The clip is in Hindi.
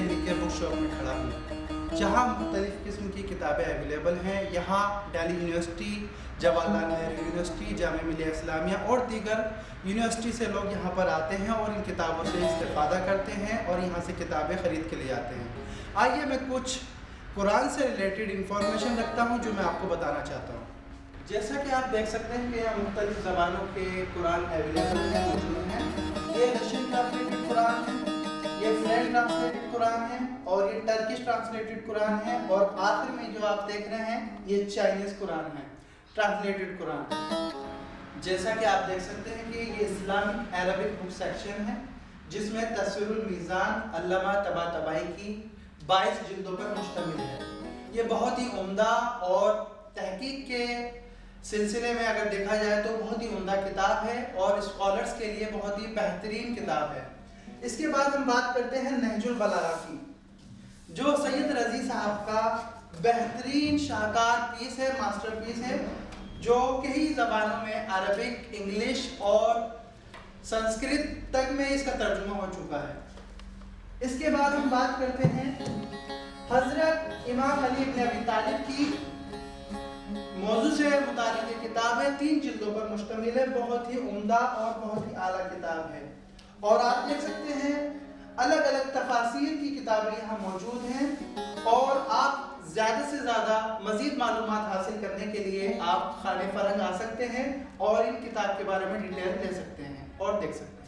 लिख के बुक शॉप में खड़ा हूँ, जहाँ मुख्तलिफ़ किस्म की किताबें अवेलेबल हैं। यहाँ दिल्ली यूनिवर्सिटी, जवाहरलाल नेहरू यूनिवर्सिटी, जामिया मिलिया इस्लामिया और दीगर यूनिवर्सिटी से लोग यहाँ पर आते हैं और इन किताबों से इस्तेफ़ादा करते हैं और यहाँ से किताबें ख़रीद के ले जाते हैं। आइए मैं कुछ कुरान से रिलेटेड इंफॉर्मेशन रखता हूँ जो मैं आपको बताना चाहता हूँ। जैसा कि आप देख सकते हैं कि यहाँ मुख्तलिफ़ ज़बानों के कुरान अवेलेबल हैं, मौजूद हैं। ये रशियन ट्रांसलेटेड कुरान है, ये फ्रेंच ट्रांसलेटेड कुरान है और ये टर्किश ट्रांसलेटेड कुरान है, और आखिर में जो आप देख रहे हैं ये चाइनीज़ कुरान है, ट्रांसलेटेड कुरान। जैसा कि आप देख सकते हैं कि ये इस्लामिक अरबिक बुक सेक्शन है, जिसमें तस्वीरुल मीज़ान अल्लामा तबातबाई की 22 जिल्दों पर मुश्तमिल है। ये बहुत ही उम्दा और तहकीक के सिलसिले में अगर देखा जाए तो बहुत ही उम्दा किताब है और स्कॉलर्स के लिए बहुत ही बेहतरीन किताब है। इसके बाद हम बात करते हैं नहजुल बलागा की, जो सैयद रज़ी साहब का बेहतरीन शाहकार पीस है, मास्टर पीस है, जो कई ज़बानों में अरबिक, इंग्लिश और संस्कृत तक में इसका तर्जुमा हो चुका है। इसके बाद हम बात करते हैं हज़रत इमाम अली इब्न अबी तालिब की मौजू से मुतालिक ये किताब है, 3 जिल्दों पर मुश्तमिल है, बहुत ही उम्दा और बहुत ही आला किताब है। और आप देख सकते हैं अलग अलग तफासीर की किताबें यहाँ मौजूद हैं, और आप ज़्यादा से ज़्यादा मज़ीद मालूमात हासिल करने के लिए आप खाने फरंग आ सकते हैं और इन किताब के बारे में डिटेल ले सकते हैं और देख सकते हैं।